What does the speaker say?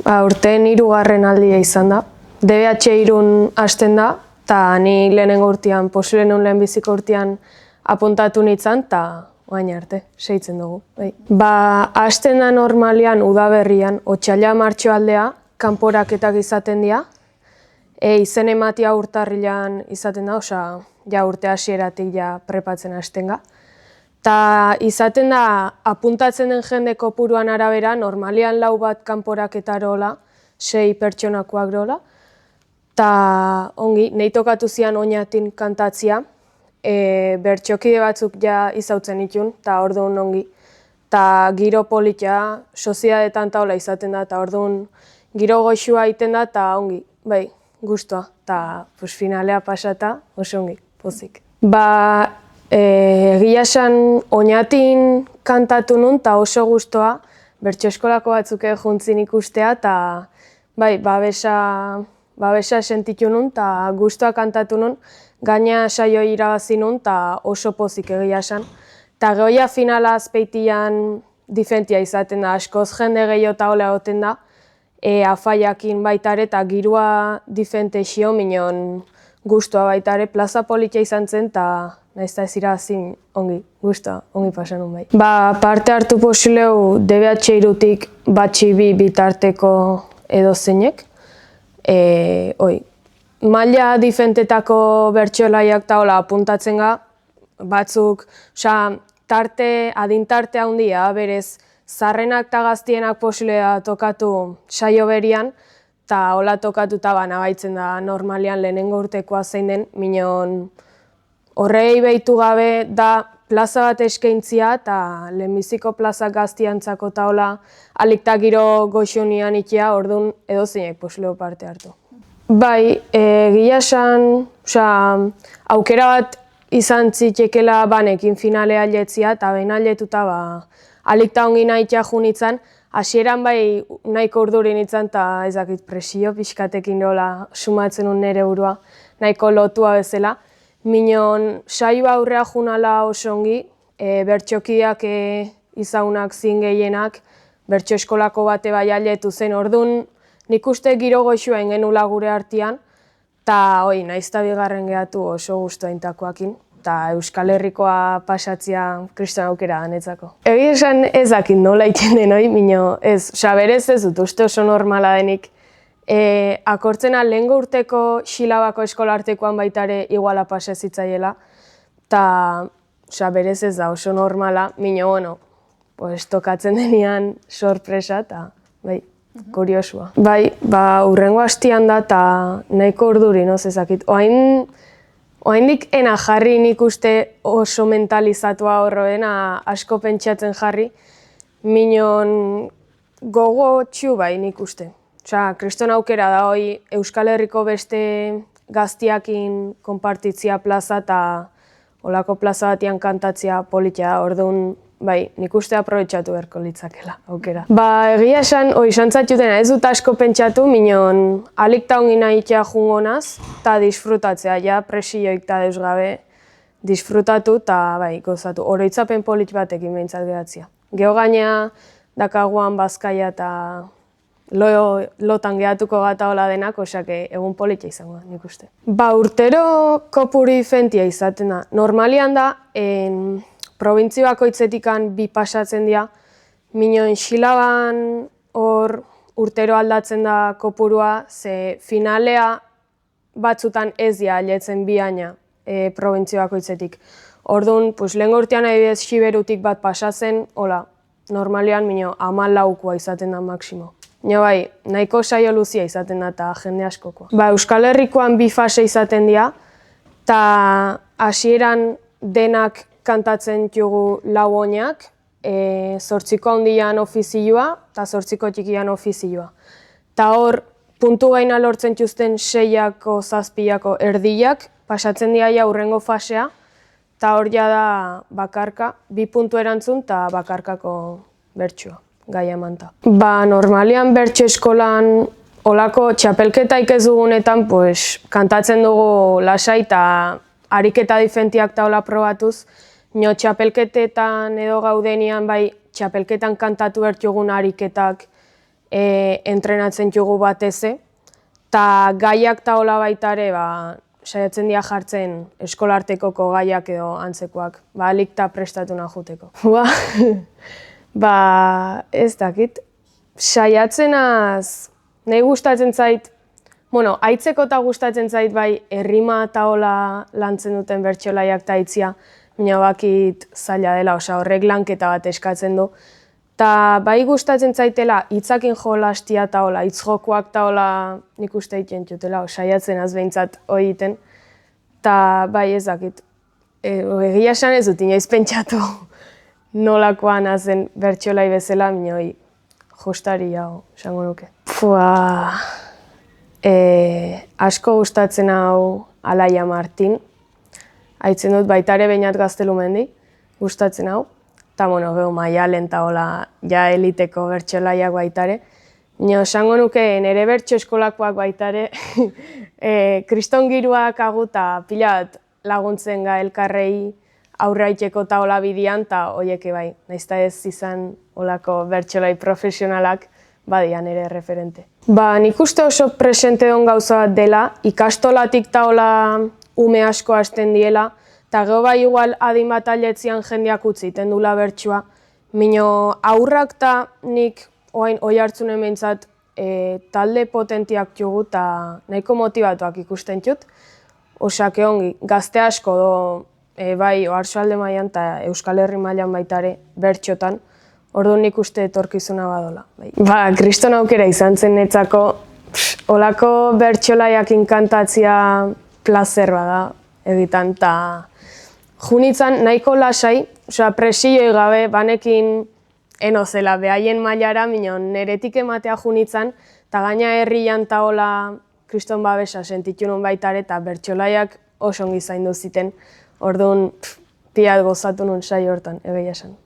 Urteen 3. aldia izan da. DBH Irun hasten da, eta ni lehenengo urtean, posible nun lehenbiziko urtean apuntatu nintzen, eta orain arte, segitzen dugu. Hasten da normalian udaberrian, otsaila martxo aldea, kanporaketak izaten dira. Izen ematia urtarrilan izaten da, osea, ja urte hasieratik ja prepatzen hasten ga. Ta izaten da, apuntatzen den jende kopuruan arabera, normalian 4 bat kanporaketaro hola, 6 pertsonakoak rola. Ta ongi, nahi tokatu zian oinatin kantatzia, bertxokide batzuk ja izautzen itun, eta orduan ongi. Ta giro politia, soziedadetan taula izaten da, eta orduan giro goxua egiten da, eta ongi, bai, gustua. Ta finalea pasata, oso ongi, pozik. Egia esan oinatin kantatu nun, eta oso gustua, bertso eskolako batzuk juntzin ikustea, eta bai, babesa sentitu nun, eta gustua kantatu nun, gaina saio irabazi nun, eta oso pozik egia esan. Eta gehoia finala azpeitian difentia izaten da, askoz jende gehiago eta hola egoten da, afaiakin baitare, eta girua difente xio, minon gustua baitare, plaza politia izan zen, eta nahiz eta ez irabazin ongi, gustua, ongi pasan nun bai. Parte hartu posibleu DBH Irutik batxi bi bitarteko edozeinek. Maila difentetako bertsolaiak eta hola apuntatzen ga, batzuk, adintarte handia, berez, zarrenak eta gaztienak posiblea tokatu saio berian, eta hola tokatuta nabaitzen da normalian lehenengo urtekoa zein den, minon horrei behitu gabe da plaza bat eskaintzia, eta lehenbiziko plaza gaztiantzako eta hola alikta giro goxunian ikia, orduan edozeinek posibleo parte hartu. Bai, egia esan, aukera bat izan zitekela banekin finalea aletzia, eta behin aletuta alikta ongi nahitia junitzen, hasieran bai nahiko urduri nintzen, eta ez dakit presio pixkatekin dola sumatzen un nire burua, nahiko lotua bezala. Minon saioa aurrea junala oso ongi, bertxokideak izagunak zin gehienak, bertxo eskolako bate bai aletu zen, orduan nik uste giro goxua ingenula gure artean, eta nahiz eta bigarren gehatu oso guztua intakoakin, eta Euskal Herrikoa pasatzia kriston aukera danetzako. Egia esan ez dakit nola iten den mino ez, berez ez dut uste oso normala denik, akortzena lehengo urteko Xilabako eskolartekoan baitare iguala pasa zitzaiela, eta berez ez da oso normala, mino, tokatzen denean sorpresa, eta bai, kuriosua. Bai, urrengo hastian da, eta nahiko urduri, ezakit. Oaindik ena jarri nik uste oso mentalizatua horroena asko pentsatzen jarri, minon gogo txu bai nik uste. Kriston aukera da Euskal Herriko beste gaztiakin konpartitzia plaza eta olako plaza batian kantatzia politia, orduan bai, nik uste aprobetxatu beharko litzakela aukera. Egia esan, izantzatxutena ez dut asko pentsatu, minon alikta ongi nahitea jungonaz, eta disfrutatzea, ja presioik eta deus gabe disfrutatu eta bai, gozatu. Oroitzapen polit batekin behintzat geratzea. Geho gaina dakaguan Bazkaia eta lotan gehatuko gata hola denak, osake egun politia izango da, nik uste. Urtero kopuri difentia izaten da. Normalian da, probintzi bakoitzetikan 2 pasatzen dira, minon Xilaban hor urtero aldatzen da kopurua, ze finalea batzutan ez dira aletzen 2 aina probintzi bakoitzetik. Orduan, lehengo urtean adibidez Xiberutik bat pasatzen, hola, normalian 14koa izaten da maksimo. Bai, nahiko saio luzia izaten da eta jende askokoa. Euskal Herrikoan 2 fase izaten dira, eta hasieran denak kantatzen ditugu 4 oinak, 8ko handian ofizioa eta 8ko txikian ofizioa. Eta hor, puntu gaina lortzen txuzten 6ko, 7ko erdiak, pasatzen dira urrengo fasea, eta hor da bakarka, 2 puntu erantzun eta bakarkako bertsoa, gaia manta. Normalian bertso eskolan olako txapelketaik ez dugunetan, kantatzen dugu lasai eta ariketa difentiak eta hola probatuz, txapelketetan edo gaudenian bai txapelketan kantatu bertiogun ariketak entrenatzen jugu bateze, eta gaiak eta hola baita ere, saiatzen dira jartzen eskolartekoko gaiak edo antzekoak, alikta prestatu najuteko. Ez dakit, saiatzenaz, nahi gustatzen zait, aitzeko eta gustatzen zait bai errima eta hola lantzen duten bertsolaiak eta aitzia, baina bakit zaila dela, horrek lanketa bat eskatzen du. Ta bai gustatzen zaitela hitzakin jolastia eta hola, hitz jokoak eta hola nik uste egiten jutela, saiatzen az behintzat hori egiten. Ta bai ez dakit, egia esan ez dut inoiz pentsatu nolakoan azen bertsolai bezala, baina hori jostari hau, esango nuke. Asko gustatzen hau Alaia Martin, haitzen dut baita ere Beñat Gaztelumendi, gustatzen hau. Eta, geho Maialen eta hola, ja eliteko bertsolaiak baita ere. Esango nuke nire bertso eskolakoak baita ere, kriston giroak agu eta pila bat laguntzen ga elkarrei aurraiteko eta hola bidian, eta horieke bai, naizta ez izan holako bertsolai profesionalak, badian ere referente. Nik uste oso presente don gauza bat dela, ikastolatik eta hola ume asko hasten diela, eta geho bai igual adin bat aletzian jendeak utzi iten dula bertsua. Mino aurrak eta nik oi hartzunen behintzat talde potentiak jugu eta nahiko motibatuak ikusten jut. Osake ongi, gazte asko do bai Oarsoalde mailan eta Euskal Herri mailan baita ere bertxotan. Orduan nik uste etorkizuna badola. Kriston aukera izan zen netzako, holako bertsolaiak inkantatzia plazer bada egitan, eta junitzan nahiko lasai, presioi gabe, banekin enozela behaien mailara, minon neretik ematea junitzan, eta gaina herrian eta hola kriston babesa sentitu nun baita ere, eta bertsolaiak oso ongi zaindu ziten, orduan piat gozatu nun saio hortan, egia esan.